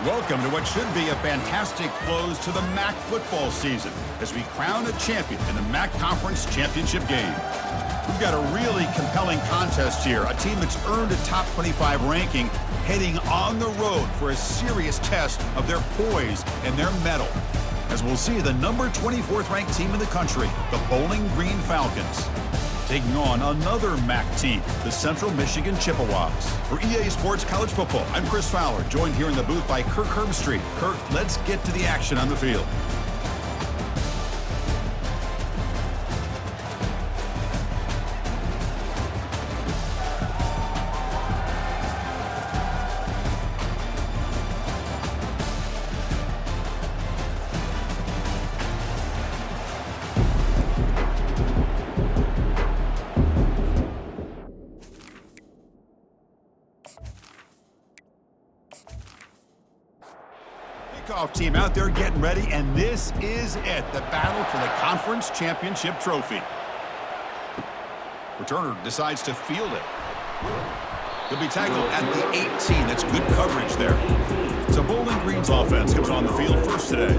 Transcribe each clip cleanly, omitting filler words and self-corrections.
Welcome to what should be a fantastic close to the MAC football season as we crown a champion in the MAC Conference Championship game. We've got a really compelling contest here, a team that's earned a top 25 ranking heading on the road for a serious test of their poise and their mettle. As we'll see the number 24th ranked team in the country, the Bowling Green Falcons, taking on another MAC team, the Central Michigan Chippewas. For EA Sports College Football, I'm Chris Fowler, joined here in the booth by Kirk Herbstreit. Kirk, let's get to the action on the field. Team out there getting ready, and this is it, the battle for the conference championship trophy. Returner decides to field it. He'll be tackled at the 18. That's good coverage there. So Bowling Green's offense comes on the field first today.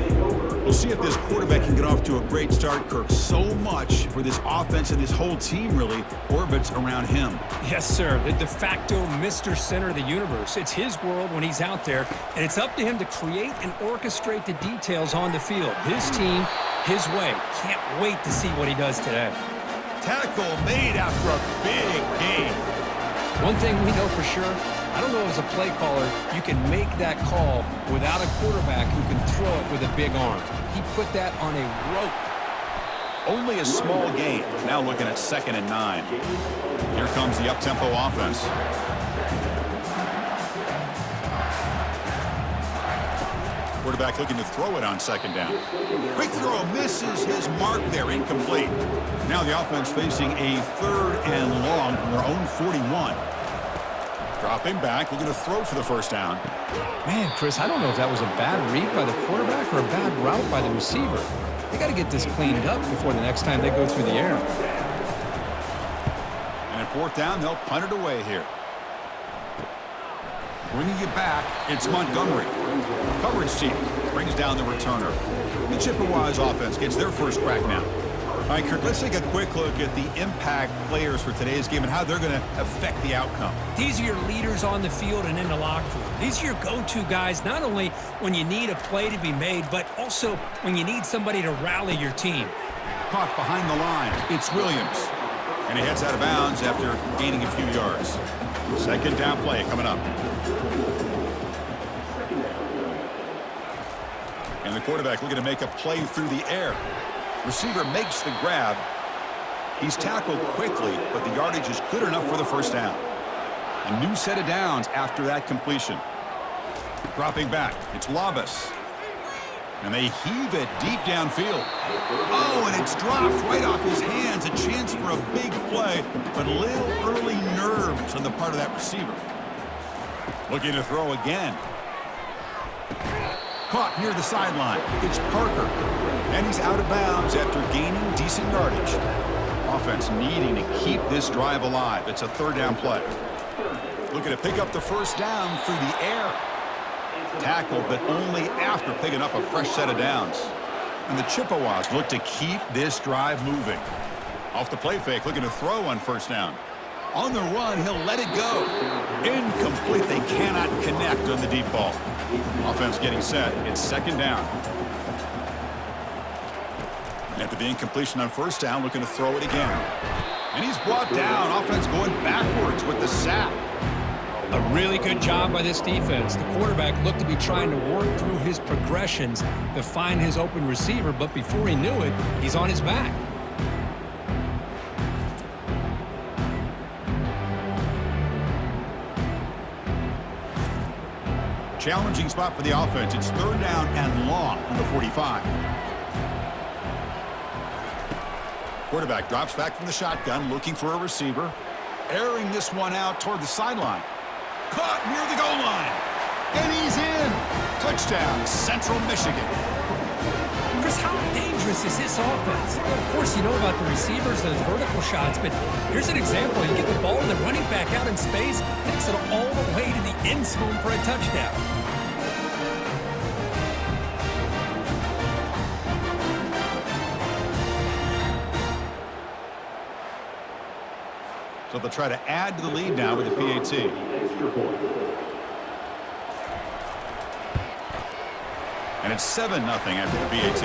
We'll see if this quarterback can get off to a great start, Kirk. So much for this offense and this whole team really orbits around him. Yes, sir. The de facto Mr. Center of the universe. It's his world when he's out there, and it's up to him to create and orchestrate the details on the field. His team, his way. Can't wait to see what he does today. Tackle made after a big gain. One thing we know for sure, I don't know as a play caller, you can make that call without a quarterback who can throw it with a big arm. He put that on a rope. Only a small gain. Now looking at 2nd and 9. Here comes the up-tempo offense. Quarterback looking to throw it on 2nd down. Quick throw, misses his mark there, incomplete. Now the offense facing a 3rd and long from their own 41. Dropping back, looking to throw for the first down. Man, Chris, I don't know if that was a bad read by the quarterback or a bad route by the receiver. They got to get this cleaned up before the next time they go through the air. And at 4th down, they'll punt it away here. Bringing it back, it's Montgomery. Coverage team brings down the returner. The Chippewas offense gets their first crack now. All right, Kirk, let's take a quick look at the impact players for today's game and how they're going to affect the outcome. These are your leaders on the field and in the locker room. These are your go-to guys, not only when you need a play to be made, but also when you need somebody to rally your team. Caught behind the line, it's Williams. And he heads out of bounds after gaining a few yards. 2nd down play coming up. And the quarterback looking to make a play through the air. Receiver makes the grab. He's tackled quickly, but the yardage is good enough for the first down. A new set of downs after that completion. Dropping back, it's Labas. And they heave it deep downfield. Oh, and it's dropped right off his hands. A chance for a big play, but a little early nerves on the part of that receiver. Looking to throw again. Caught near the sideline. It's Parker. And he's out of bounds after gaining decent yardage. Offense needing to keep this drive alive. It's a 3rd down play. Looking to pick up the first down through the air. Tackled, but only after picking up a fresh set of downs. And the Chippewas look to keep this drive moving. Off the play fake, looking to throw on 1st down. On the run, he'll let it go. Incomplete. They cannot connect on the deep ball. Offense getting set. It's 2nd down. After the incompletion on 1st down, looking to throw it again. And he's brought down. Offense going backwards with the sack. A really good job by this defense. The quarterback looked to be trying to work through his progressions to find his open receiver, but before he knew it, he's on his back. Challenging spot for the offense. It's 3rd down and long from the 45. Quarterback drops back from the shotgun, looking for a receiver. Airing this one out toward the sideline. Caught near the goal line. And he's in. Touchdown, Central Michigan. Chris, how dangerous is this offense? Well, of course, you know about the receivers, those vertical shots, but here's an example. You get the ball and the running back out in space, takes it all the way to the end zone for a touchdown. So they'll try to add to the lead now with the PAT. And it's 7-0 after the PAT.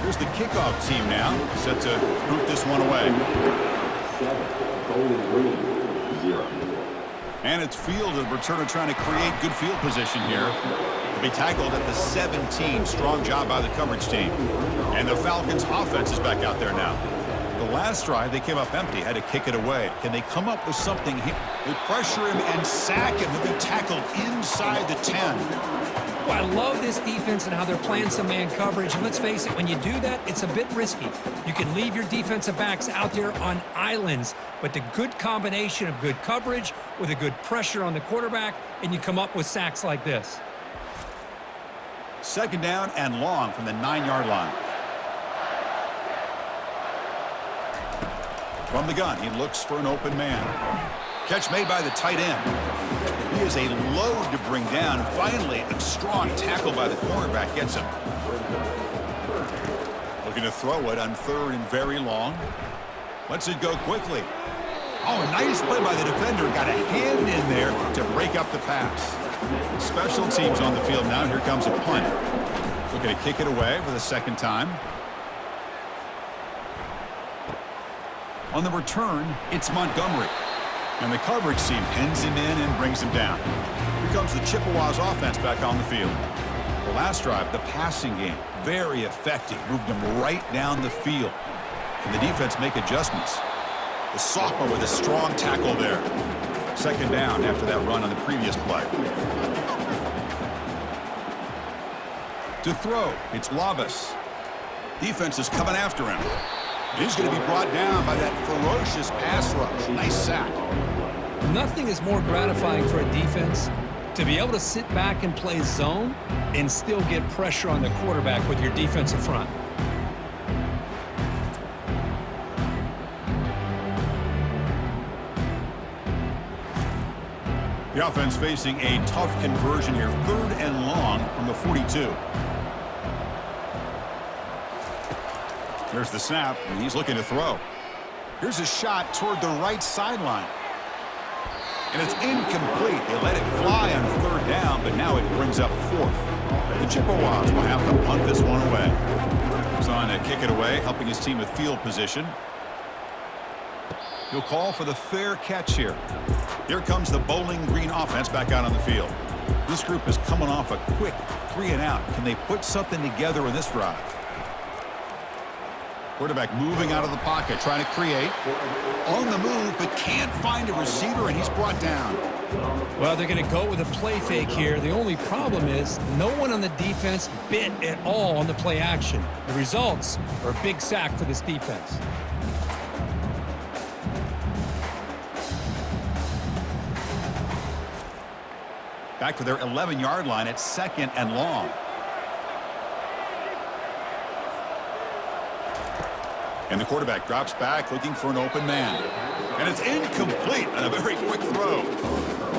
Here's the kickoff team now, set to boot this one away. 0. And it's fielded. Returner trying to create good field position here. To be tackled at the 17. Strong job by the coverage team. And the Falcons offense is back out there now. The last drive, they came up empty, had to kick it away. Can they come up with something here? They pressure him and sack him. He'll be tackled inside the 10. Well, I love this defense and how they're playing some man coverage. And let's face it, when you do that, it's a bit risky. You can leave your defensive backs out there on islands, but the good combination of good coverage with a good pressure on the quarterback, and you come up with sacks like this. 2nd down and long from the 9-yard line. From the gun, he looks for an open man. Catch made by the tight end. He is a load to bring down. Finally, a strong tackle by the cornerback gets him. Looking to throw it on 3rd and very long. Lets it go quickly. Oh, a nice play by the defender. Got a hand in there to break up the pass. Special teams on the field now. Here comes a punt. Looking to kick it away for the 2nd time. On the return, it's Montgomery. And the coverage team pins him in and brings him down. Here comes the Chippewas offense back on the field. The last drive, the passing game, very effective. Moved them right down the field. Can the defense make adjustments? The sophomore with a strong tackle there. 2nd down after that run on the previous play. To throw, it's Labas. Defense is coming after him. He's going to be brought down by that ferocious pass rush. Nice sack. Nothing is more gratifying for a defense to be able to sit back and play zone and still get pressure on the quarterback with your defensive front. The offense facing a tough conversion here. 3rd and long from the 42. There's the snap, and he's looking to throw. Here's a shot toward the right sideline. And it's incomplete. They let it fly on 3rd down, but now it brings up 4th. The Chippewas will have to punt this one away. He's on to kick it away, helping his team with field position. He'll call for the fair catch here. Here comes the Bowling Green offense back out on the field. This group is coming off a quick 3-and-out. Can they put something together in this drive? Quarterback moving out of the pocket, trying to create. On the move, but can't find a receiver, and he's brought down. Well, they're going to go with a play fake here. The only problem is no one on the defense bit at all on the play action. The results are a big sack for this defense. Back to their 11-yard line at 2nd and long. And the quarterback drops back looking for an open man. And it's incomplete on a very quick throw.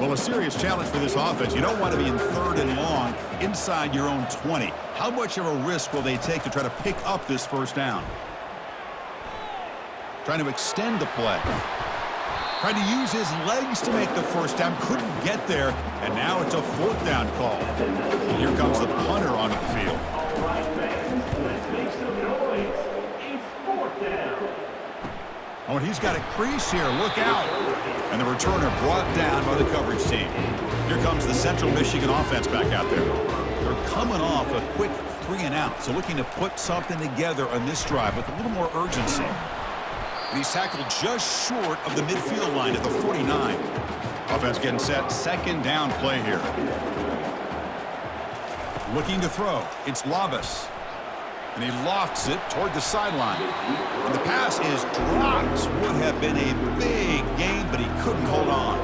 Well, a serious challenge for this offense. You don't want to be in 3rd and long inside your own 20. How much of a risk will they take to try to pick up this 1st down? Trying to extend the play. Trying to use his legs to make the 1st down. Couldn't get there. And now it's a 4th down call. And here comes the punter onto the field. Oh, and he's got a crease here. Look out. And the returner brought down by the coverage team. Here comes the Central Michigan offense back out there. They're coming off a quick 3-and-out, so looking to put something together on this drive with a little more urgency. And he's tackled just short of the midfield line at the 49. Offense getting set. 2nd down play here. Looking to throw. It's Labas. And he lofts it toward the sideline. And the pass is dropped. Would have been a big gain, but he couldn't hold on.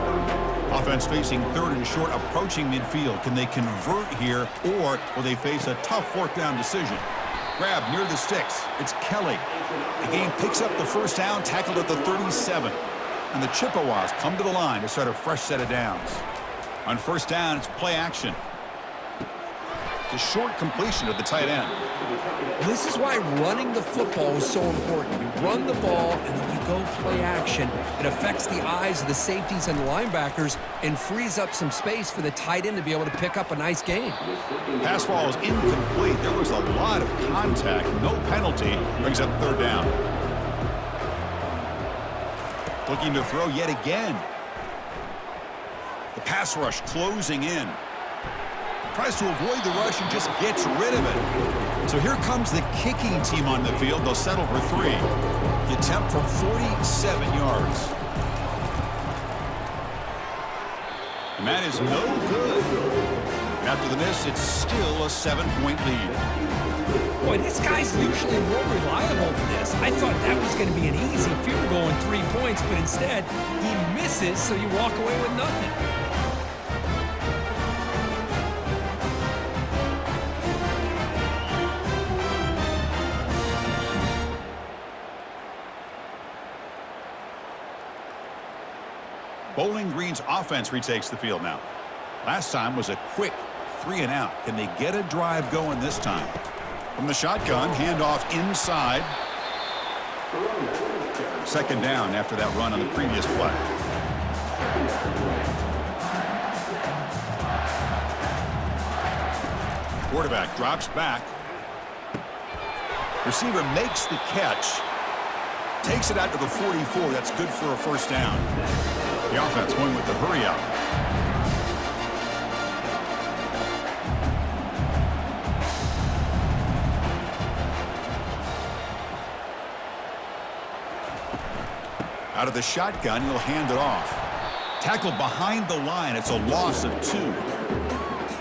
Offense facing 3rd and short, approaching midfield. Can they convert here, or will they face a tough 4th down decision? Grab near the sticks. It's Kelly. The game picks up the 1st down, tackled at the 37. And the Chippewas come to the line to start a fresh set of downs. On 1st down, it's play action. a short completion to the tight end. This is why running the football is so important. You run the ball, and then you go play action. It affects the eyes of the safeties and the linebackers and frees up some space for the tight end to be able to pick up a nice gain. Pass ball is incomplete. There was a lot of contact. No penalty. Brings up third down. Looking to throw yet again. The pass rush closing in. Tries to avoid the rush and just gets rid of it. So here comes the kicking team on the field. They'll settle for 3. The attempt from 47 yards. And that is no good. After the miss, it's still a 7-point lead. Boy, this guy's usually more reliable than this. I thought that was going to be an easy field goal and 3 points, but instead, he misses, so you walk away with nothing. Bowling Green's offense retakes the field now. Last time was a quick 3-and-out. Can they get a drive going this time? From the shotgun, handoff inside. Second down after that run on the previous play. Quarterback drops back. Receiver makes the catch. Takes it out to the 44. That's good for a first down. The offense going with the hurry out. Out of the shotgun, he'll hand it off. Tackled behind the line. It's a loss of 2.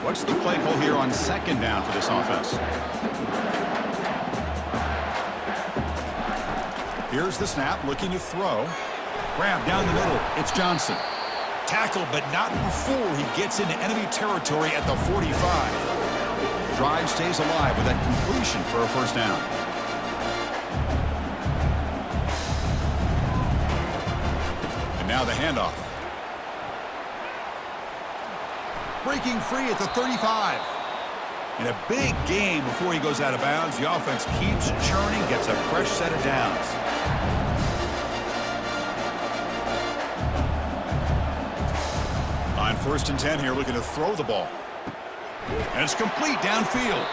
What's the play call here on second down for this offense? Here's the snap, looking to throw. Grab down the middle. It's Johnson. Tackled, but not before he gets into enemy territory at the 45. Drive stays alive with that completion for a first down. And now the handoff. Breaking free at the 35. In a big game before he goes out of bounds, the offense keeps churning, gets a fresh set of downs. On 1st and 10 here, looking to throw the ball. And it's complete downfield.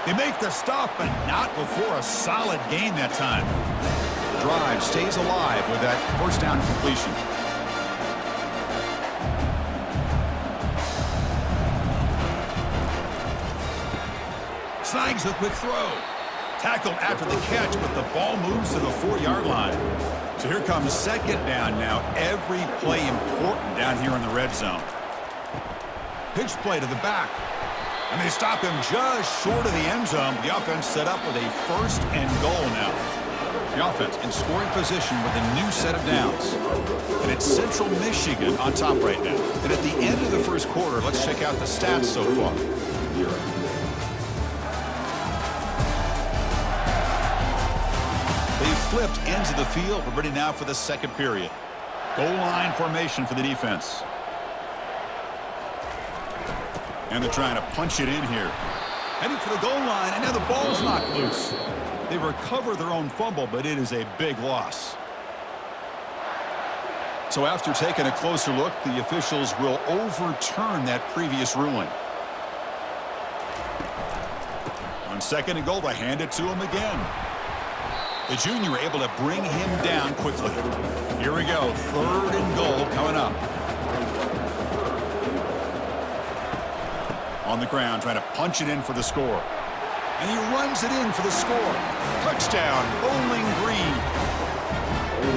They make the stop, but not before a solid gain that time. The drive stays alive with that first down completion. Snags a quick throw. Tackled after the catch, but the ball moves to the 4-yard line. So here comes second down now. Every play important down here in the red zone. Pitch play to the back. And they stop him just short of the end zone. The offense set up with a first and goal now. The offense in scoring position with a new set of downs. And it's Central Michigan on top right now. And at the end of the first quarter, let's check out the stats so far. Flipped ends of the field. We're ready now for the second period. Goal line formation for the defense. And they're trying to punch it in here. Heading for the goal line, and now the ball's knocked loose. They recover their own fumble, but it is a big loss. So after taking a closer look, the officials will overturn that previous ruling. On second and goal, they hand it to him again. The junior able to bring him down quickly. Here we go, 3rd and goal coming up. On the ground, trying to punch it in for the score. And he runs it in for the score. Touchdown, Bowling Green.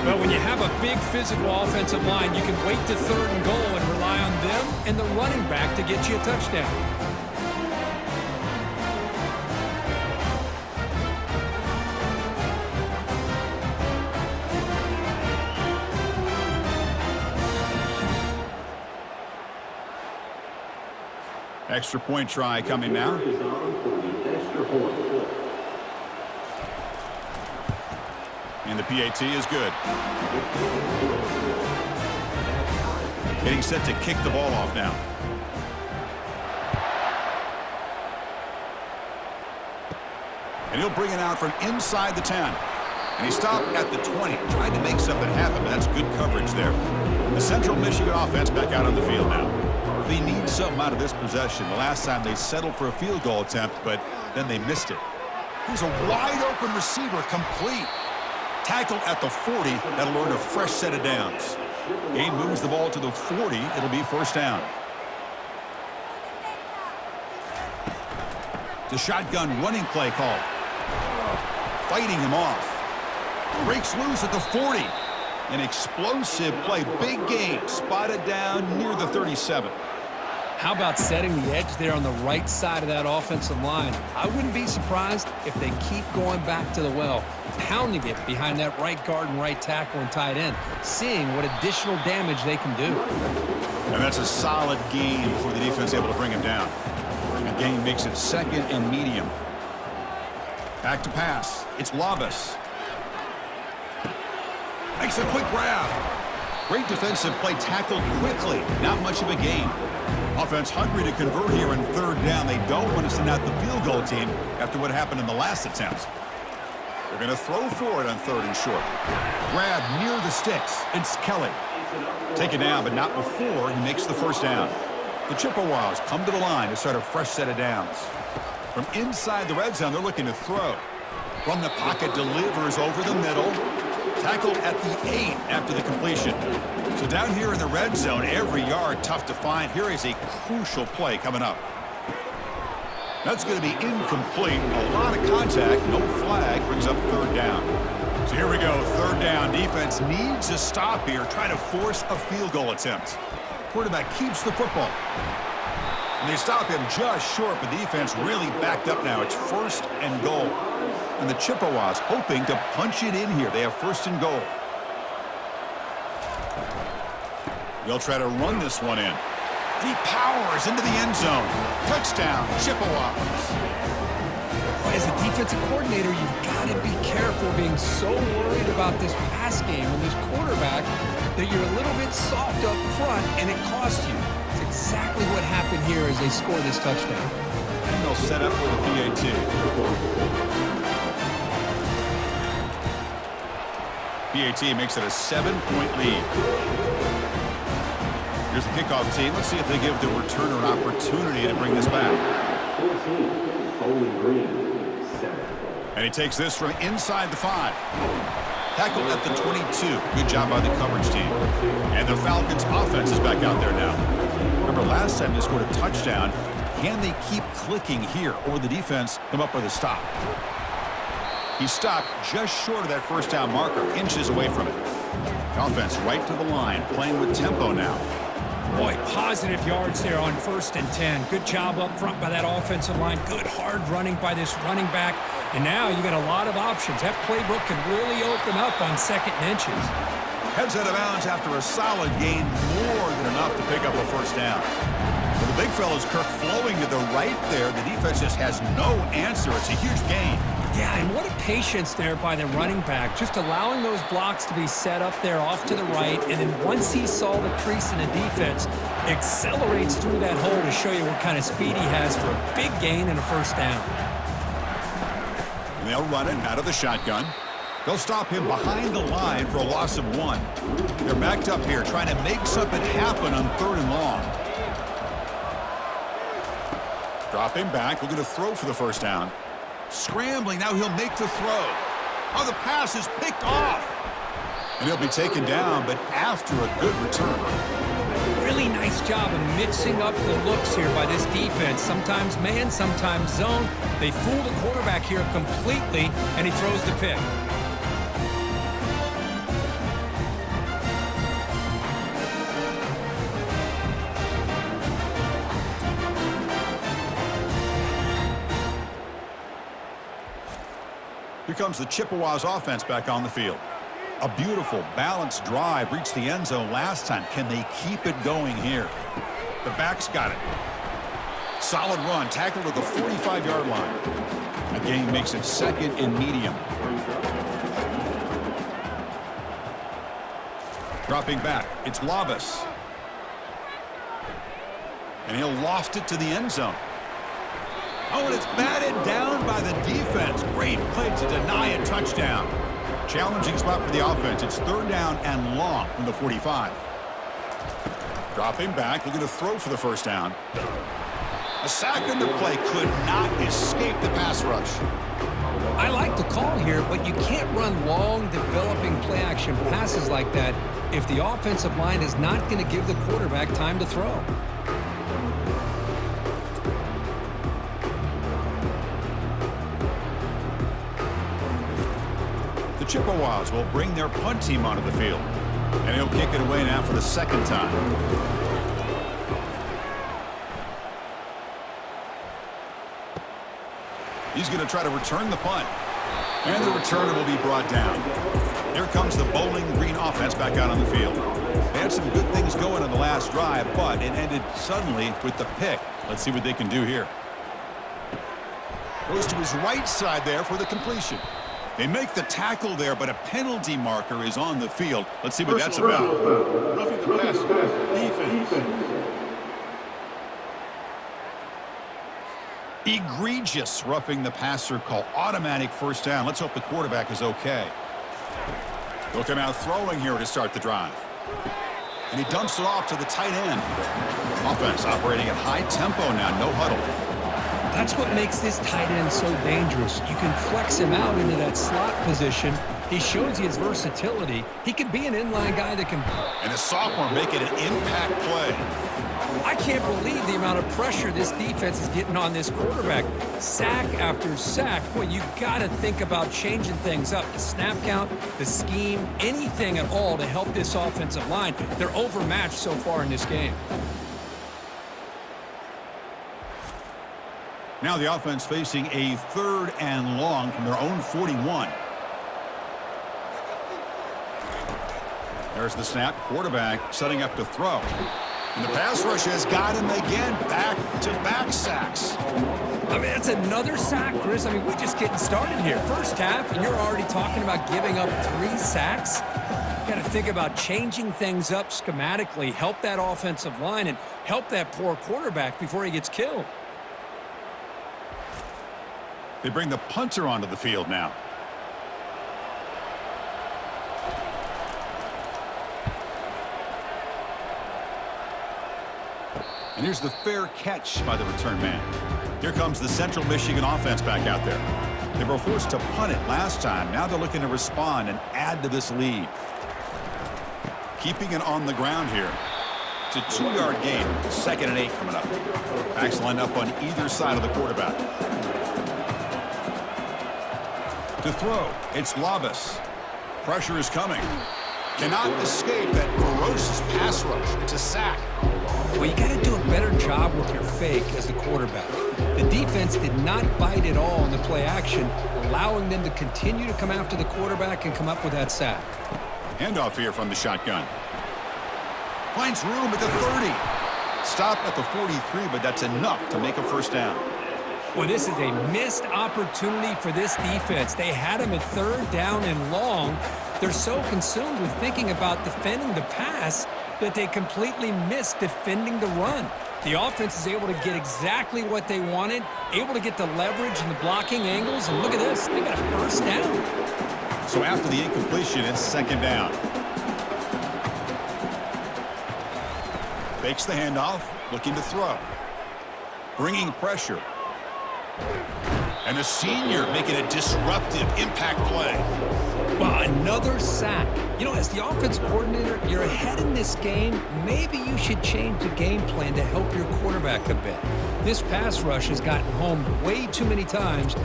Well, when you have a big physical offensive line, you can wait to 3rd and goal and rely on them and the running back to get you a touchdown. Extra point try coming now. And the PAT is good. Getting set to kick the ball off now. And he'll bring it out from inside the 10. And he stopped at the 20, trying to make something happen, but that's good coverage there. The Central Michigan offense back out on the field now. They need something out of this possession. The last time they settled for a field goal attempt, but then they missed it. Here's a wide-open receiver, complete. Tackle at the 40. That'll earn a fresh set of downs. Gain moves the ball to the 40. It'll be first down. The shotgun running play call. Fighting him off. Breaks loose at the 40. An explosive play. Big gain. Spotted down near the 37. How about setting the edge there on the right side of that offensive line? I wouldn't be surprised if they keep going back to the well, pounding it behind that right guard and right tackle and tight end, seeing what additional damage they can do. And that's a solid gain before the defense able to bring him down. The gain makes it second and medium. Back to pass. It's Labas. Makes a quick grab. Great defensive play, tackled quickly. Not much of a gain. Offense hungry to convert here in third down. They don't want to send out the field goal team after what happened in the last attempt. They're going to throw for it on third and short. Grab near the sticks. It's Kelly. Take it down, but not before he makes the first down. The Chippewas come to the line to start a fresh set of downs. From inside the red zone, they're looking to throw. From the pocket, delivers over the middle. Tackled at the 8 after the completion. So down here in the red zone, every yard tough to find. Here is a crucial play coming up. That's going to be incomplete. A lot of contact. No flag. Brings up third down. So here we go. Third down. Defense needs a stop here. Trying to force a field goal attempt. Quarterback keeps the football. And they stop him just short, but the defense really backed up now. It's first and goal. And the Chippewas hoping to punch it in here. They have first and goal. They'll try to run this one in. Deep powers into the end zone. Touchdown, Chippewas. As a defensive coordinator, you've got to be careful being so worried about this pass game and this quarterback that you're a little bit soft up front and it costs you. It's exactly what happened here as they score this touchdown. And they'll set up for the PAT. PAT makes it a 7-point lead. Here's the kickoff team. Let's see if they give the returner an opportunity to bring this back. And he takes this from inside the 5. Tackled at the 22. Good job by the coverage team. And the Falcons offense is back out there now. Remember last time they scored a touchdown. Can they keep clicking here, or the defense come up with a stop? He stopped just short of that first down marker, inches away from it. The offense right to the line, playing with tempo now. Boy, positive yards there on 1st and 10. Good job up front by that offensive line. Good hard running by this running back. And now you got a lot of options. That playbook can really open up on 2nd and inches. Heads out of bounds after a solid gain, more than enough to pick up a first down. Well, the big fella's Kirk flowing to the right there. The defense just has no answer. It's a huge gain. Yeah, and what a patience there by the running back, just allowing those blocks to be set up there off to the right, and then once he saw the crease in the defense, accelerates through that hole to show you what kind of speed he has for a big gain and a first down. And they'll run it out of the shotgun. They'll stop him behind the line for a loss of 1. They're backed up here trying to make something happen on 3rd and long. Drop him back, looking to throw for the first down. Scrambling, now he'll make the throw. Oh, the pass is picked off. And he'll be taken down, but after a good return. Really nice job of mixing up the looks here by this defense. Sometimes man, sometimes zone. They fool the quarterback here completely, and he throws the pick. Here comes the Chippewas offense back on the field. A beautiful, balanced drive reached the end zone last time. Can they keep it going here? The back's got it. Solid run, tackled at the 45-yard line. A gain makes it 2nd and medium. Dropping back, it's Labas. And he'll loft it to the end zone. Oh, and it's batted down by the defense. Great play to deny a touchdown. Challenging spot for the offense. It's 3rd down and long from the 45. Dropping back, looking to throw for the 1st down. A sack in the play could not escape the pass rush. I like the call here, but you can't run long, developing play-action passes like that if the offensive line is not going to give the quarterback time to throw. The Chippewas will bring their punt team onto the field. And he'll kick it away now for the 2nd time. He's going to try to return the punt. And the returner will be brought down. Here comes the Bowling Green offense back out on the field. They had some good things going on the last drive, but it ended suddenly with the pick. Let's see what they can do here. Goes to his right side there for the completion. They make the tackle there, but a penalty marker is on the field. Let's see what that's about. Roughing the pass, defense. Egregious roughing the passer call. Automatic 1st down. Let's hope the quarterback is okay. They'll come out throwing here to start the drive. And he dumps it off to the tight end. Offense operating at high tempo now. No huddle. That's what makes this tight end so dangerous. You can flex him out into that slot position. He shows you his versatility. He can be an inline guy that can... And a sophomore making an impact play. I can't believe the amount of pressure this defense is getting on this quarterback. Sack after sack. Boy, you got to think about changing things up. The snap count, the scheme, anything at all to help this offensive line. They're overmatched so far in this game. Now the offense facing a 3rd and long from their own 41. There's the snap. Quarterback setting up to throw. And the pass rush has got him again. Back-to-back sacks. I mean, that's another sack, Chris. I mean, we're just getting started here. 1st half, and you're already talking about giving up 3 sacks. Got to think about changing things up schematically, help that offensive line, and help that poor quarterback before he gets killed. They bring the punter onto the field now. And here's the fair catch by the return man. Here comes the Central Michigan offense back out there. They were forced to punt it last time. Now they're looking to respond and add to this lead. Keeping it on the ground here. It's a 2-yard gain. 2nd and 8 coming up. Backs lined up on either side of the quarterback. To throw, it's Labas. Pressure is coming. Cannot escape that ferocious pass rush. It's a sack. Well, you got to do a better job with your fake as the quarterback. The defense did not bite at all in the play action, allowing them to continue to come after the quarterback and come up with that sack. Handoff here from the shotgun. Finds room at the 30. Stopped at the 43, but that's enough to make a 1st down. Well, this is a missed opportunity for this defense. They had him at 3rd down and long. They're so consumed with thinking about defending the pass that they completely missed defending the run. The offense is able to get exactly what they wanted, able to get the leverage and the blocking angles, and look at this. They got a 1st down. So after the incompletion, it's 2nd down. Fakes the handoff, looking to throw. Bringing pressure. And the senior making a disruptive impact play. Well, another sack. You know, as the offense coordinator, you're ahead in this game. Maybe you should change the game plan to help your quarterback a bit. This pass rush has gotten home way too many times.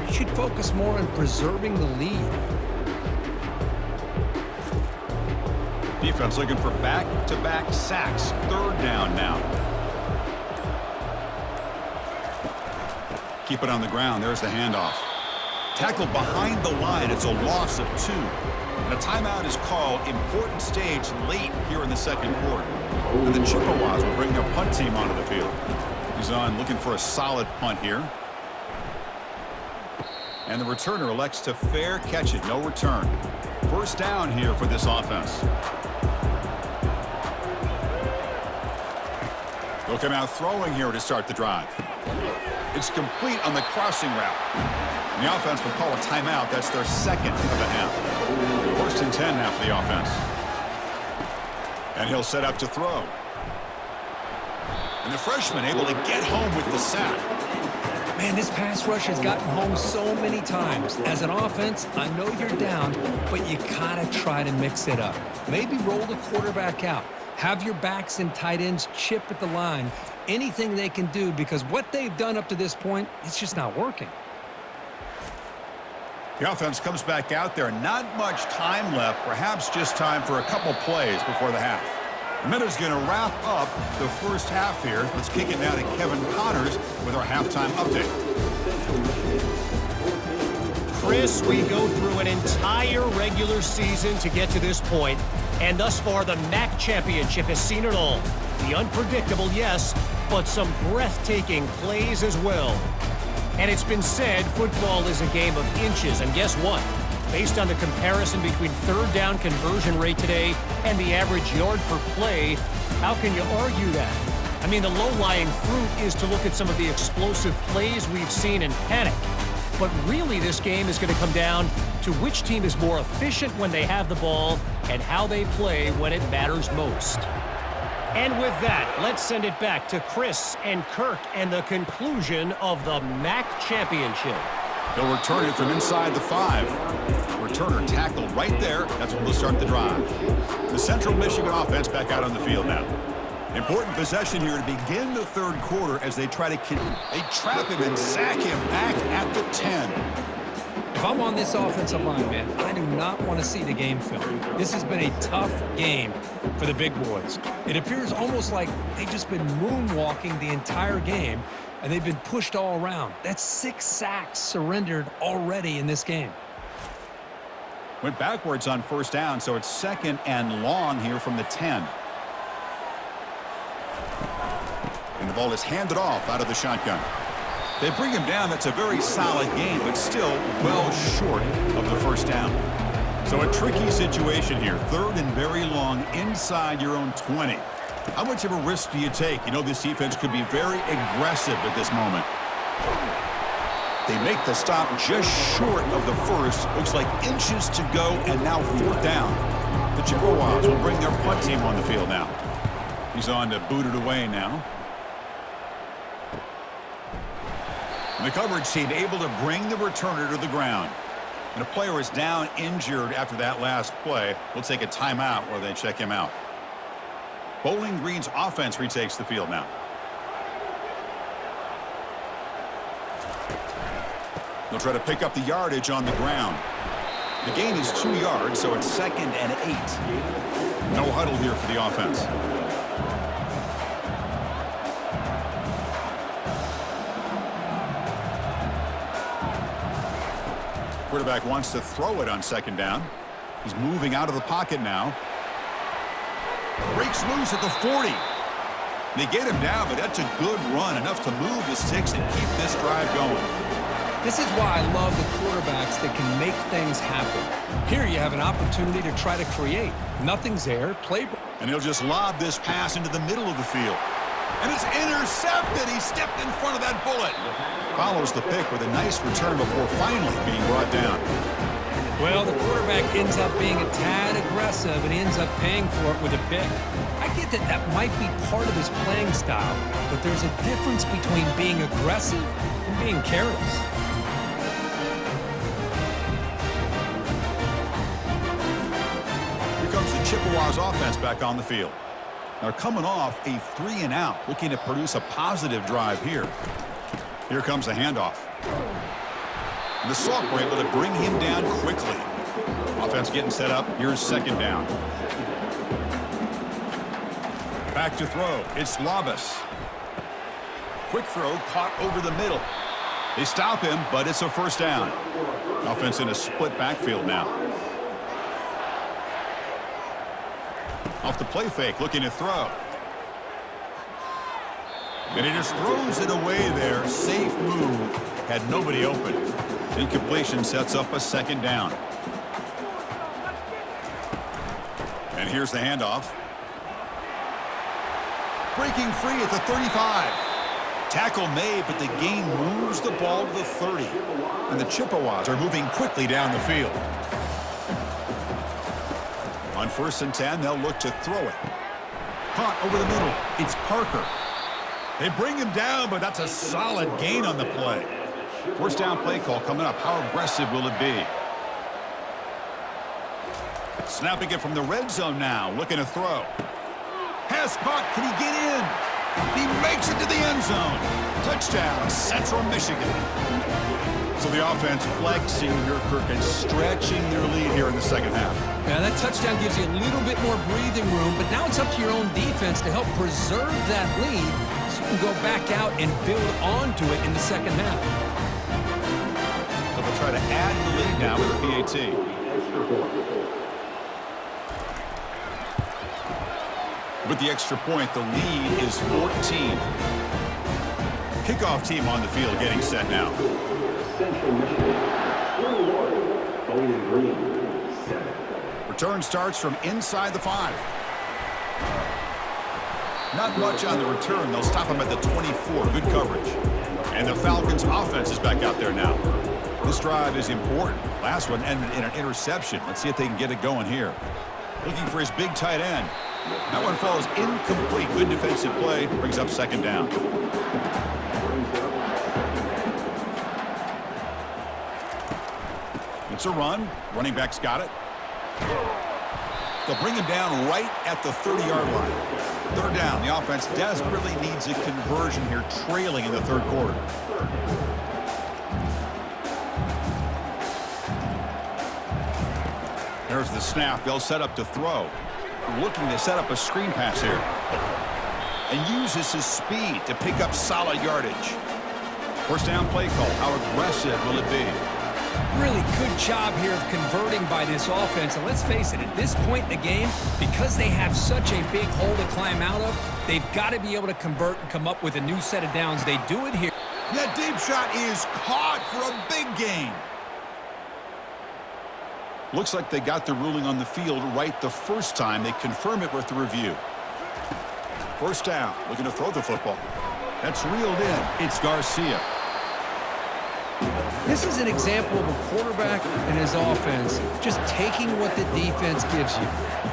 You should focus more on preserving the lead. Defense looking for back-to-back sacks. 3rd down now. Keep it on the ground. There's the handoff. Tackled behind the line. It's a loss of 2. And a timeout is called. Important stage late here in the 2nd quarter. And the Chippewas will bring their punt team onto the field. He's on looking for a solid punt here. And the returner elects to fair catch it. No return. 1st down here for this offense. They'll come out throwing here to start the drive. It's complete on the crossing route. And the offense will call a timeout. That's their second of the half. 1st and 10 now for the offense. And he'll set up to throw. And the freshman able to get home with the sack. Man, this pass rush has gotten home so many times. As an offense, I know you're down, but you gotta try to mix it up. Maybe roll the quarterback out. Have your backs and tight ends chip at the line. Anything they can do, because what they've done up to this point, it's just not working. The offense comes back out there. Not much time left. Perhaps just time for a couple plays before the half. The Meadows going to wrap up the first half here. Let's kick it now to Kevin Connors with our halftime update. Chris, we go through an entire regular season to get to this point, and thus far the MAC championship has seen it all. The unpredictable, yes, but some breathtaking plays as well. And it's been said football is a game of inches, and guess what? Based on the comparison between third down conversion rate today and the average yard per play, how can you argue that? I mean, the low-lying fruit is to look at some of the explosive plays we've seen and panic. But really, this game is going to come down to which team is more efficient when they have the ball and how they play when it matters most. And with that, let's send it back to Chris and Kirk and the conclusion of the MAC championship. They'll return it from inside the 5. Returner tackled right there. That's when they'll start the drive. The Central Michigan offense back out on the field now. Important possession here to begin the third quarter as they try to trap him and sack him back at the 10. If I'm on this offensive line, man, I do not want to see the game film. This has been a tough game for the big boys. It appears almost like they've just been moonwalking the entire game, and they've been pushed all around. That's 6 sacks surrendered already in this game. Went backwards on first down, so it's 2nd and long here from the 10. And the ball is handed off out of the shotgun. They bring him down. That's a very solid game, but still well short of the first down. So a tricky situation here. 3rd and very long inside your own 20. How much of a risk do you take? You know, this defense could be very aggressive at this moment. They make the stop just short of the first. Looks like inches to go, and now 4th down. The Chippewas will bring their punt team on the field now. He's on to boot it away now. And the coverage team able to bring the returner to the ground. And a player is down injured after that last play. We'll take a timeout while they check him out. Bowling Green's offense retakes the field now. They'll try to pick up the yardage on the ground. The gain is 2 yards, so it's 2nd and 8. No huddle here for the offense. Quarterback wants to throw it on 2nd down. He's moving out of the pocket now. Breaks loose at the 40. They get him down, but that's a good run, enough to move the sticks and keep this drive going. This is why I love the quarterbacks that can make things happen. Here you have an opportunity to try to create. Nothing's there. Play. And he'll just lob this pass into the middle of the field. And it's intercepted. He stepped in front of that bullet. Follows the pick with a nice return before finally being brought down. Well, the quarterback ends up being a tad aggressive, and he ends up paying for it with a pick. I get that that might be part of his playing style, but there's a difference between being aggressive and being careless. Here comes the Chippewas offense back on the field. They're coming off a 3-and-out, looking to produce a positive drive here. Here comes the handoff. And the Sauk were able to bring him down quickly. Offense getting set up. Here's 2nd down. Back to throw. It's Labas. Quick throw caught over the middle. They stop him, but it's a 1st down. Offense in a split backfield now. Off the play fake, looking to throw. And he just throws it away there. Safe move. Had nobody open. Incompletion sets up a 2nd down. And here's the handoff. Breaking free at the 35. Tackle made, but the gain moves the ball to the 30. And the Chippewas are moving quickly down the field. On 1st and 10, they'll look to throw it. Caught over the middle. It's Parker. They bring him down, but that's a solid gain on the play. 1st down play call coming up. How aggressive will it be? Snapping it from the red zone now. Looking to throw. Has caught. Can he get in? He makes it to the end zone. Touchdown, Central Michigan. So the offense flexing here, Kirk, and stretching their lead here in the second half. Yeah, that touchdown gives you a little bit more breathing room, but now it's up to your own defense to help preserve that lead so you can go back out and build onto it in the second half. So they'll try to add the lead now with the PAT. With the extra point, the lead is 14. Kickoff team on the field getting set now. Central Michigan, 21, Bowling Green, 7. Return starts from inside the 5. Not much on the return. They'll stop him at the 24. Good coverage. And the Falcons offense is back out there now. This drive is important. Last one ended in an interception. Let's see if they can get it going here. Looking for his big tight end. That one falls incomplete. Good defensive play. Brings up 2nd down. It's a run. Running back's got it. They'll bring him down right at the 30-yard line. 3rd down. The offense desperately needs a conversion here, trailing in the 3rd quarter. There's the snap. They'll set up to throw. Looking to set up a screen pass here. And uses his speed to pick up solid yardage. 1st down play call. How aggressive will it be? Really good job here of converting by this offense. And let's face it, at this point in the game, because they have such a big hole to climb out of, they've got to be able to convert and come up with a new set of downs. They do it here. That deep shot is caught for a big gain. Looks like they got the ruling on the field right the first time. They confirm it with the review. 1st down, looking to throw the football. That's reeled in. It's Garcia. This is an example of a quarterback and his offense just taking what the defense gives you.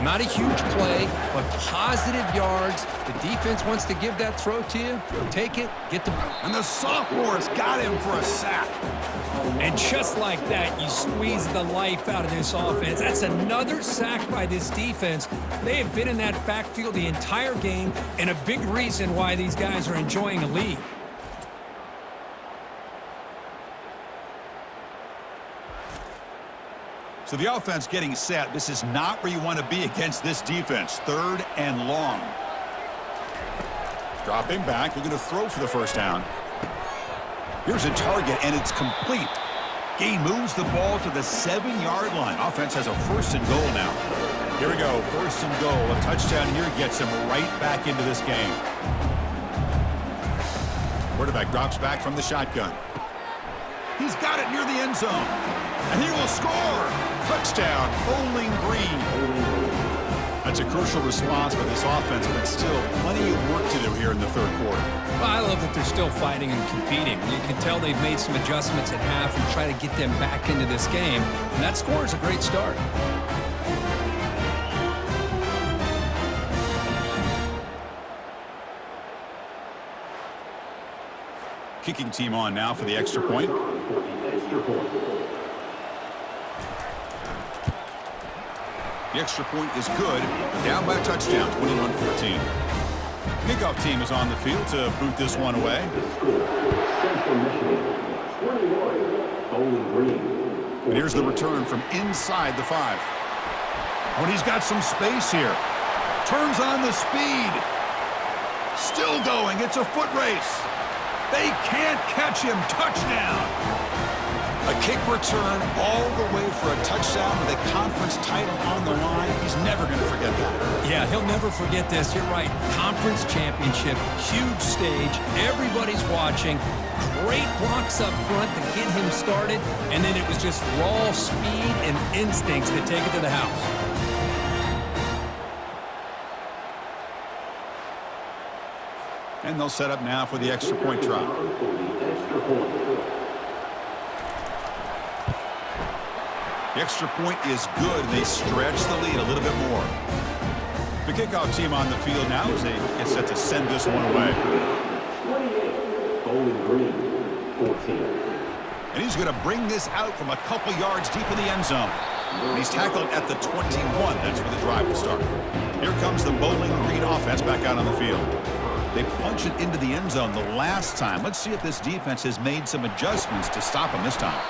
Not a huge play, but positive yards. The defense wants to give that throw to you. Take it, get the... And the sophomore's got him for a sack. And just like that, you squeeze the life out of this offense. That's another sack by this defense. They have been in that backfield the entire game, and a big reason why these guys are enjoying a lead. So the offense getting set. This is not where you want to be against this defense. 3rd and long. Dropping back. Looking to throw for the 1st down. Here's a target, and it's complete. Gain moves the ball to the 7-yard line. Offense has a 1st and goal now. Here we go. 1st and goal. A touchdown here gets him right back into this game. Quarterback drops back from the shotgun. He's got it near the end zone. And he will score. Touchdown, Bowling Green. That's a crucial response by this offense, but still plenty of work to do here in the 3rd quarter. Well, I love that they're still fighting and competing. You can tell they've made some adjustments at half and try to get them back into this game. And that score is a great start. Kicking team on now for the extra point. The extra point is good. Down by a touchdown, 21-14. Kickoff team is on the field to boot this one away. Central Michigan, 21, Bowling Green. And here's the return from inside the 5. Oh, and he's got some space here. Turns on the speed. Still going. It's a foot race. They can't catch him. Touchdown. A kick return all the way for a touchdown with a conference title on the line. He's never going to forget that. Yeah, he'll never forget this. You're right. Conference championship, huge stage. Everybody's watching. Great blocks up front to get him started. And then it was just raw speed and instincts to take it to the house. And they'll set up now for the extra point try. For the extra point. The extra point is good. They stretch the lead a little bit more. The kickoff team on the field now as they get set to send this one away. 28. Bowling Green, 14. And he's going to bring this out from a couple yards deep in the end zone. And he's tackled at the 21. That's where the drive will start. Here comes the Bowling Green offense back out on the field. They punch it into the end zone the last time. Let's see if this defense has made some adjustments to stop him this time.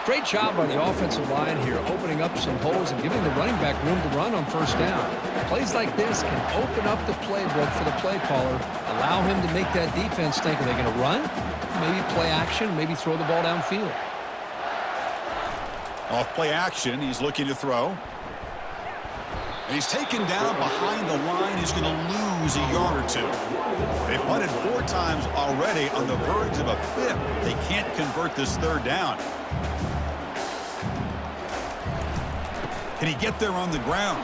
Great job by the offensive line here, opening up some holes and giving the running back room to run on first down. Plays like this can open up the playbook for the play caller, allow him to make that defense think, are they going to run? Maybe play action, maybe throw the ball downfield. Off play action, he's looking to throw. And he's taken down behind the line. He's going to lose a yard or two. They punted 4 times already on the verge of a 5th. They can't convert this 3rd down. Can he get there on the ground?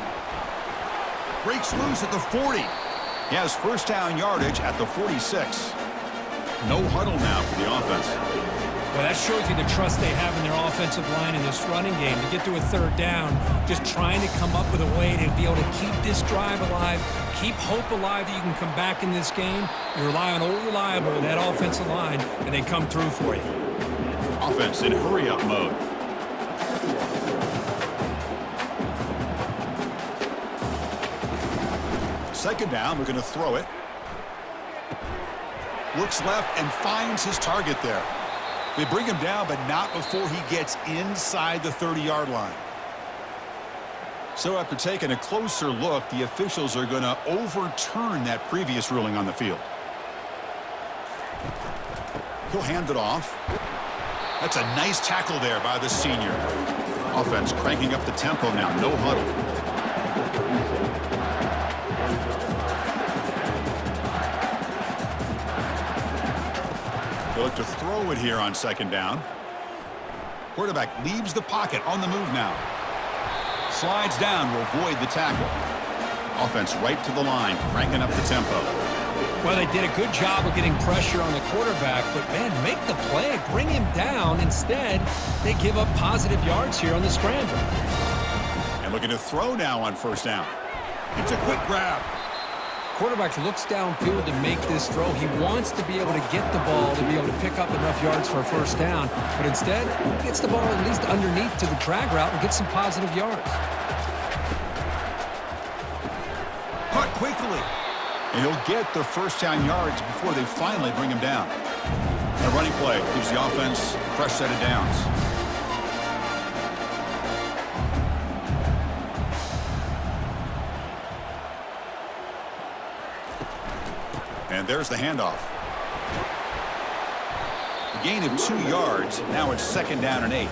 Breaks loose at the 40. He has first down yardage at the 46. No huddle now for the offense. Well, that shows you the trust they have in their offensive line in this running game to get to a 3rd down, just trying to come up with a way to be able to keep this drive alive, keep hope alive that you can come back in this game. You rely on old reliable, that offensive line, and they come through for you. Offense in hurry-up mode. Second down, we're going to throw it. Looks left and finds his target there. They bring him down, but not before he gets inside the 30-yard line. So after taking a closer look, the officials are going to overturn that previous ruling on the field. He'll hand it off. That's a nice tackle there by the senior. Offense cranking up the tempo now, no huddle. They look to throw it here on second down. Quarterback leaves the pocket on the move now. Slides down to avoid the tackle. Offense right to the line, cranking up the tempo. Well, they did a good job of getting pressure on the quarterback, but, man, make the play, bring him down. Instead, they give up positive yards here on the scramble. And looking to throw now on first down. It's a quick grab. Quarterback looks downfield to make this throw. He wants to be able to get the ball to be able to pick up enough yards for a first down, but instead, he gets the ball at least underneath to the drag route and gets some positive yards. Caught quickly. And he'll get the first down yards before they finally bring him down. A running play gives the offense a fresh set of downs. And there's the handoff. A gain of 2 yards. Now it's second down and 8.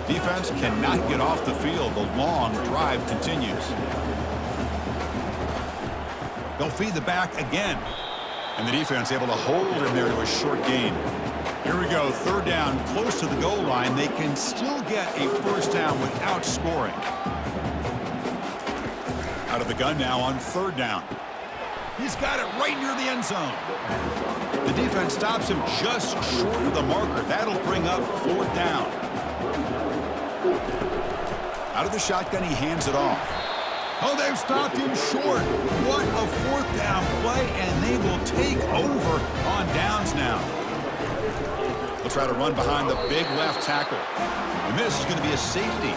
Defense cannot get off the field. The long drive continues. They'll feed the back again. And the defense able to hold him there to a short gain. Here we go. Third down, close to the goal line. They can still get a first down without scoring. Out of the gun now on third down. He's got it right near the end zone. The defense stops him just short of the marker. That'll bring up fourth down. Out of the shotgun, he hands it off. Oh, they've stopped him short. What a fourth down play, and they will take over on downs now. They'll try to run behind the big left tackle. And this is going to be a safety.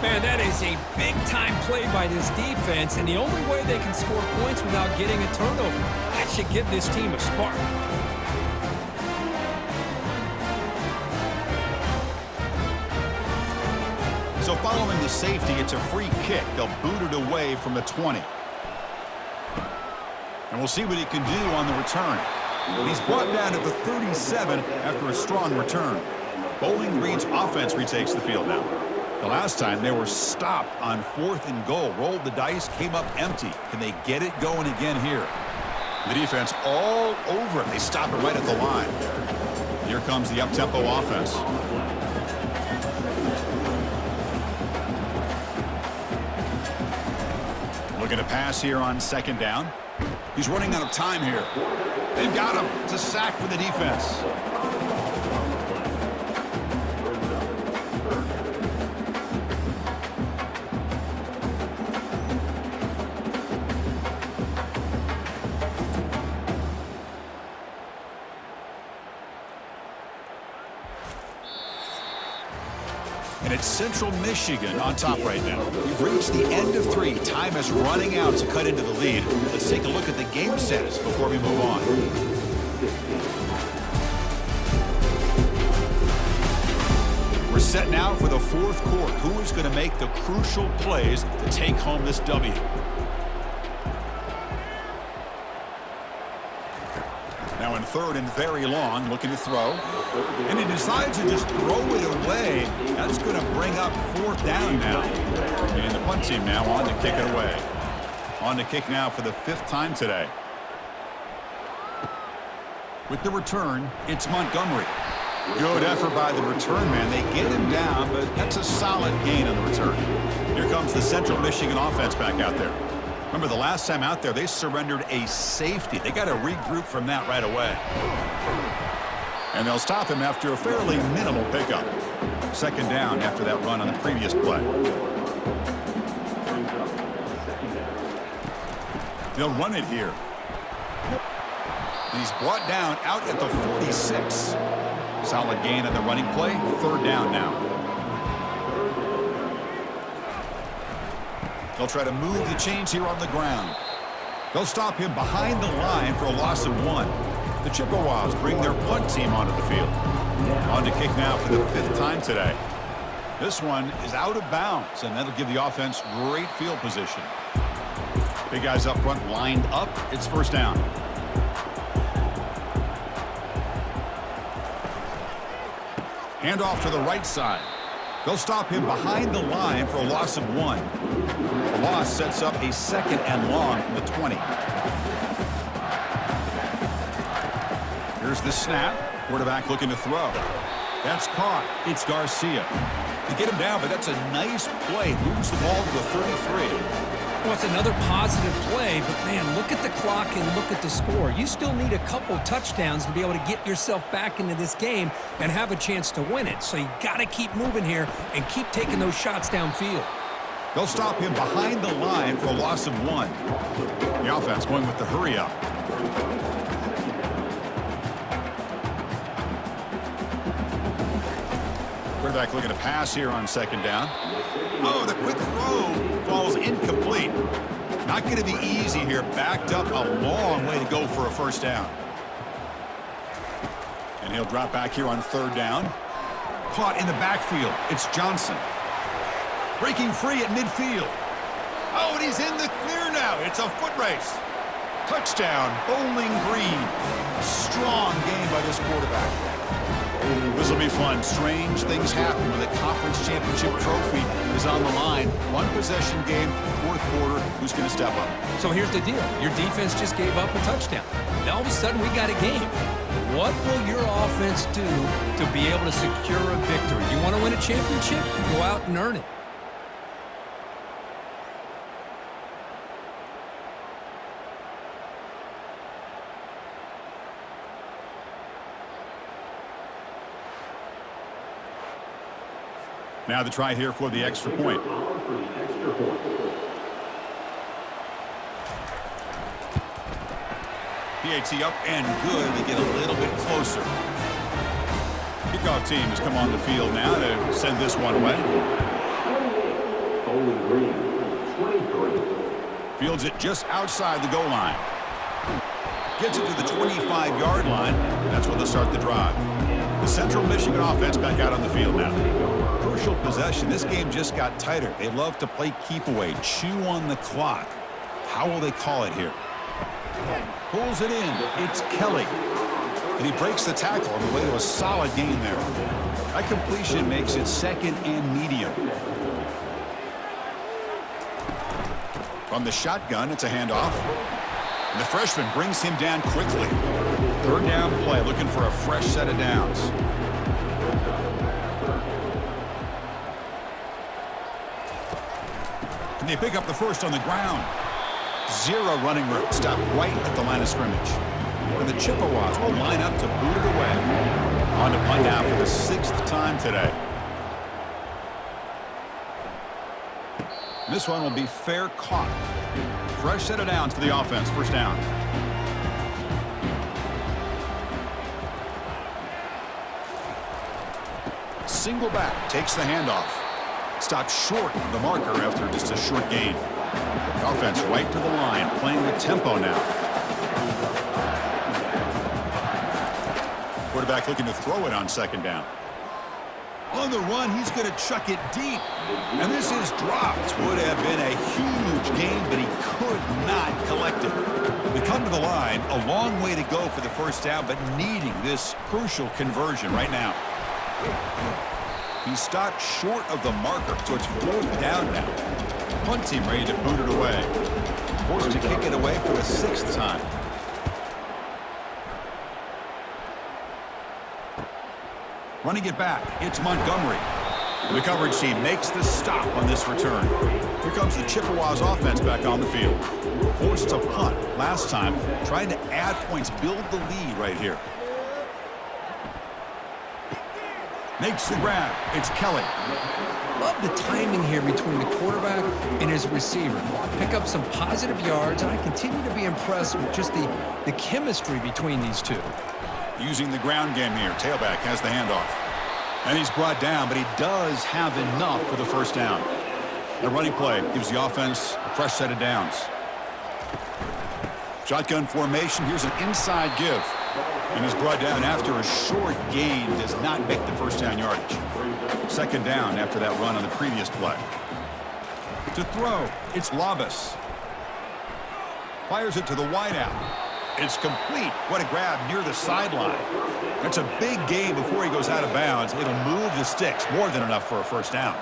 Man, that is a big-time play by this defense, and the only way they can score points without getting a turnover. That should give this team a spark. So following the safety, it's a free kick. They'll boot it away from the 20. And we'll see what he can do on the return. He's brought down at the 37 after a strong return. Bowling Green's offense retakes the field now. The last time they were stopped on 4th and goal. Rolled the dice, came up empty. Can they get it going again here? The defense all over it. They stop it right at the line. Here comes the up-tempo offense. Looking to pass here on second down. He's running out of time here. They've got him. It's a sack for the defense. And it's Central Michigan on top right now. We've reached the end of 3. Time is running out to cut into the lead. Let's take a look at the game status before we move on. We're set now for the 4th quarter. Who is going to make the crucial plays to take home this W? Now in 3rd and very long, looking to throw. And he decides to just throw it away. That's going to bring up 4th down now. And the punt team now on to kick it away. On to kick now for the 5th time today. With the return, it's Montgomery. Good effort by the return man. They get him down, but that's a solid gain on the return. Here comes the Central Michigan offense back out there. Remember, the last time out there, they surrendered a safety. They got to regroup from that right away. And they'll stop him after a fairly minimal pickup. 2nd down after that run on the previous play. They'll run it here. And he's brought down out at the 46. Solid gain on the running play. 3rd down now. They'll try to move the chains here on the ground. They'll stop him behind the line for a loss of 1. The Chippewas bring their punt team onto the field. On to kick now for the 5th time today. This one is out of bounds, and that'll give the offense great field position. Big guys up front lined up. It's 1st down. Hand off to the right side. They'll stop him behind the line for a loss of 1. The loss sets up a 2nd and long from the 20. Here's the snap. Quarterback looking to throw. That's caught. It's Garcia. They get him down, but that's a nice play. Moves the ball to the 33. Well, it's another positive play, but man, look at the clock and look at the score. You still need a couple touchdowns to be able to get yourself back into this game and have a chance to win it. So you got to keep moving here and keep taking those shots downfield. They'll stop him behind the line for a loss of 1. The offense going with the hurry up. Quarterback looking to pass here on 2nd down. Oh, the quick throw falls incomplete. Not going to be easy here. Backed up a long way to go for a 1st down. And he'll drop back here on 3rd down. Caught in the backfield. It's Johnson. Breaking free at midfield. Oh, and he's in the clear now. It's a foot race. Touchdown, Bowling Green. Strong game by this quarterback. This will be fun. Strange things happen when the conference championship trophy is on the line. 1 possession game, 4th quarter. Who's going to step up? So here's the deal. Your defense just gave up a touchdown. Now all of a sudden we got a game. What will your offense do to be able to secure a victory? You want to win a championship? Go out and earn it. Now the try here for the extra point. PAT up and good. They get a little bit closer. Kickoff team has come on the field now to send this one away. Bowling Green, 23. Fields it just outside the goal line. Gets it to the 25-yard line. That's where they'll start the drive. The Central Michigan offense back out on the field now. Crucial possession. This game just got tighter. They love to play keep away, chew on the clock. How will they call it here? Pulls it in. It's Kelly. And he breaks the tackle on the way to a solid gain there. That completion makes it 2nd and medium. From the shotgun, it's a handoff. And the freshman brings him down quickly. 3rd down play, looking for a fresh set of downs. And they pick up the 1st on the ground. Zero running room. Stop right at the line of scrimmage. And the Chippewas will line up to boot it away. On to punt now for the 6th time today. This one will be fair caught. Fresh set of downs for the offense. First down. Single back takes the handoff. Stops short of the marker after just a short gain. The offense right to the line, playing with tempo now. Quarterback looking to throw it on 2nd down. On the run, he's going to chuck it deep. And this is dropped. Would have been a huge gain, but he could not collect it. They come to the line, a long way to go for the first down, but needing this crucial conversion right now. He stopped short of the marker, so it's 4th down now. Punt team ready to boot it away. Forced to kick it away for the 6th time. Running it back, it's Montgomery. The coverage team makes the stop on this return. Here comes the Chippewas offense back on the field. Forced to punt last time, trying to add points, build the lead right here. Makes the grab. It's Kelly. Love the timing here between the quarterback and his receiver. Pick up some positive yards, and I continue to be impressed with just the chemistry between these two. Using the ground game here. Tailback has the handoff. And he's brought down, but he does have enough for the first down. The running play gives the offense a fresh set of downs. Shotgun formation. Here's an inside give. And he's brought down after a short gain. Does not make the first down yardage. 2nd down after that run on the previous play. To throw, it's Labas. Fires it to the wideout. It's complete. What a grab near the sideline. That's a big gain before he goes out of bounds. It'll move the sticks. More than enough for a first down.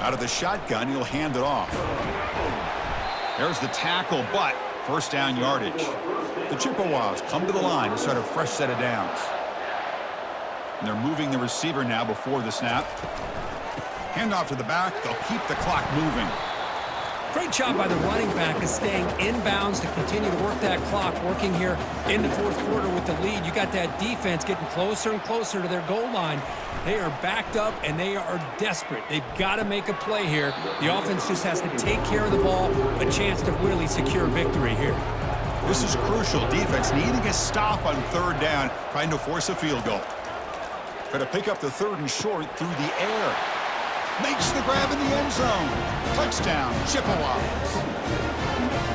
Out of the shotgun, he'll hand it off. There's the tackle, but first down yardage. The Chippewas come to the line to start a fresh set of downs. And they're moving the receiver now before the snap. Handoff to the back. They'll keep the clock moving. Great job by the running back of staying inbounds to continue to work that clock, working here in the 4th quarter with the lead. You got that defense getting closer and closer to their goal line. They are backed up, and they are desperate. They've got to make a play here. The offense just has to take care of the ball, a chance to really secure victory here. This is crucial. Defense needing a stop on 3rd down, trying to force a field goal. Try to pick up the 3rd and short through the air. Makes the grab in the end zone. Touchdown, Chippewas.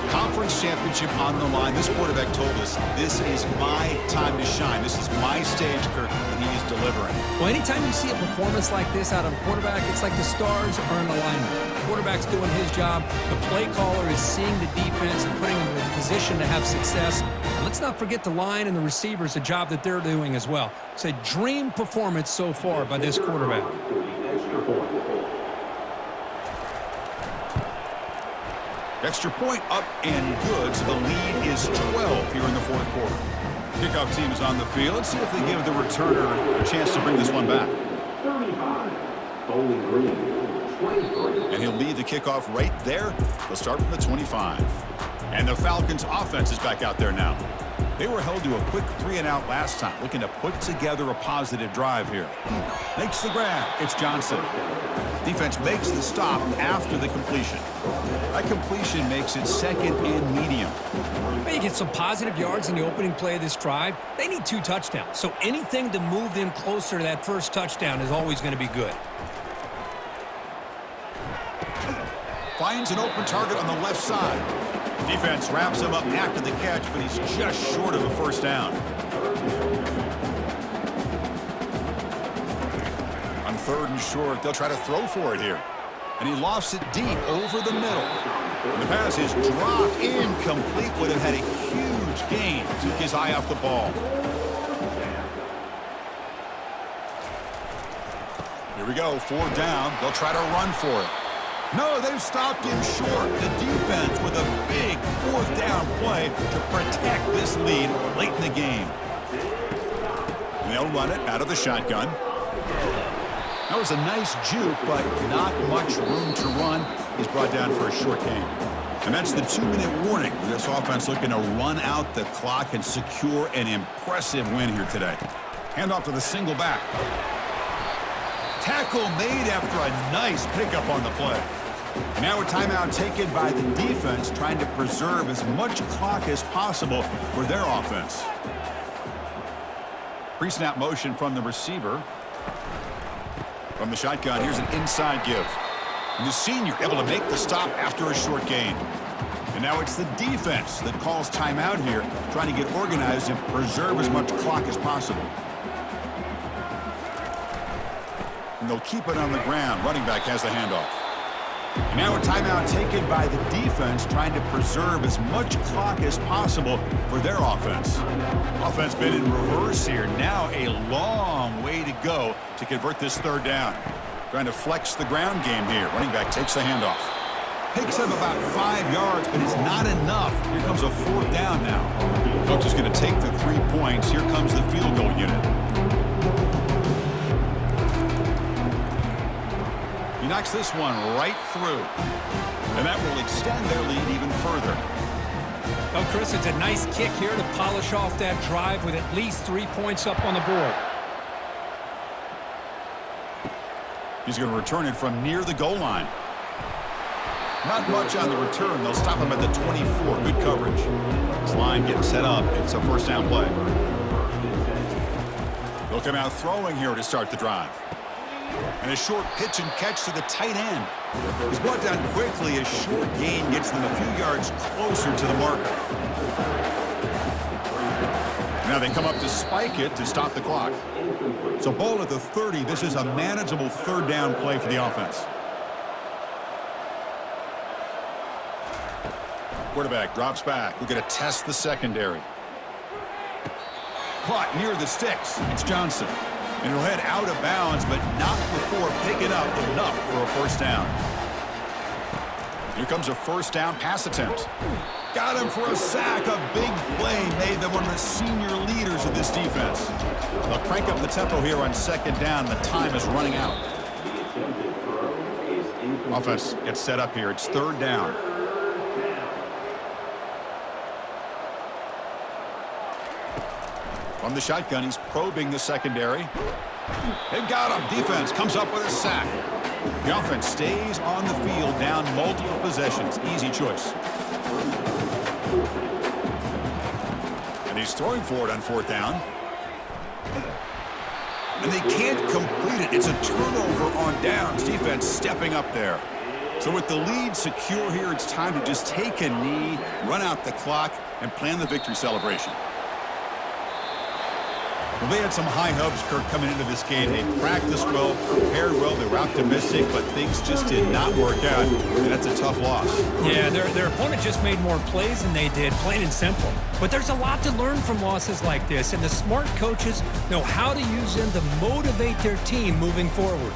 Conference championship on the line. This quarterback told us, this is my time to shine. This is my stage curtain, and he is delivering. Well, anytime you see a performance like this out of a quarterback, it's like the stars are in alignment. The quarterback's doing his job. The play caller is seeing the defense and putting them in a position to have success. And let's not forget the line and the receivers, the job that they're doing as well. It's a dream performance so far by this quarterback. Extra point up and good, so the lead is 12 here in the 4th quarter. Kickoff team is on the field. Let's see if they give the returner a chance to bring this one back. 35. Bowling Green, 23. And he'll lead the kickoff right there. They'll start from the 25. And the Falcons offense is back out there now. They were held to a quick 3-and-out last time, looking to put together a positive drive here. Makes the grab. It's Johnson. Defense makes the stop after the completion. That completion makes it 2nd and medium. They get some positive yards in the opening play of this drive. They need 2 touchdowns, so anything to move them closer to that first touchdown is always going to be good. Finds an open target on the left side. Defense wraps him up after the catch, but he's just short of a first down. On 3rd and short, they'll try to throw for it here. And he lofts it deep over the middle. And the pass is dropped incomplete. Would have had a huge gain. Took his eye off the ball. Here we go, 4th down. They'll try to run for it. No, they've stopped him short. The defense with a big 4th down play to protect this lead late in the game. And they'll run it out of the shotgun. That was a nice juke, but not much room to run. He's brought down for a short gain. And that's the 2-minute warning. This offense looking to run out the clock and secure an impressive win here today. Handoff to the single back. Tackle made after a nice pickup on the play. And now a timeout taken by the defense, trying to preserve as much clock as possible for their offense. Pre-snap motion from the receiver. From the shotgun, here's an inside give. And the senior able to make the stop after a short gain. And now it's the defense that calls timeout here, trying to get organized and preserve as much clock as possible. And they'll keep it on the ground. Running back has the handoff. And now a timeout taken by the defense, trying to preserve as much clock as possible for their offense. Offense been in reverse here. Now a long way to go to convert this third down. Trying to flex the ground game here. Running back takes the handoff. Picks up about 5 yards, but it's not enough. Here comes a fourth down now. Coach is going to take the 3 points. Here comes the field goal unit. He knocks this one right through. And that will extend their lead even further. Oh, Chris, it's a nice kick here to polish off that drive with at least 3 points up on the board. He's going to return it from near the goal line. Not much on the return. They'll stop him at the 24. Good coverage. This line getting set up. It's a first down play. They'll come out throwing here to start the drive. And a short pitch and catch to the tight end. He's brought down quickly. A short gain gets them a few yards closer to the marker. Now they come up to spike it to stop the clock. So ball at the 30. This is a manageable third down play for the offense. Quarterback drops back. We're going to test the secondary. Caught near the sticks. It's Johnson. And he'll head out of bounds, but not before picking up enough for a first down. Here comes a first down pass attempt. Got him for a sack. A big play made them one of the senior leaders of this defense. They'll crank up the tempo here on second down. The time is running out. Offense gets set up here. It's third down. From the shotgun, he's probing the secondary. They've got him. Defense comes up with a sack. The offense stays on the field, down multiple possessions. Easy choice. And he's throwing for it on fourth down. And they can't complete it. It's a turnover on downs. Defense stepping up there. So with the lead secure here, it's time to just take a knee, run out the clock, and plan the victory celebration. Well, they had some high hopes, Kirk, coming into this game. They practiced well, prepared well, they were optimistic, but things just did not work out, and that's a tough loss. Yeah, their opponent just made more plays than they did, plain and simple. But there's a lot to learn from losses like this, and the smart coaches know how to use them to motivate their team moving forward.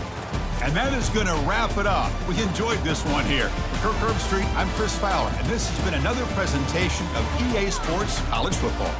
And that is going to wrap it up. We enjoyed this one here. For Kirk Herbstreit, I'm Chris Fowler, and this has been another presentation of EA Sports College Football.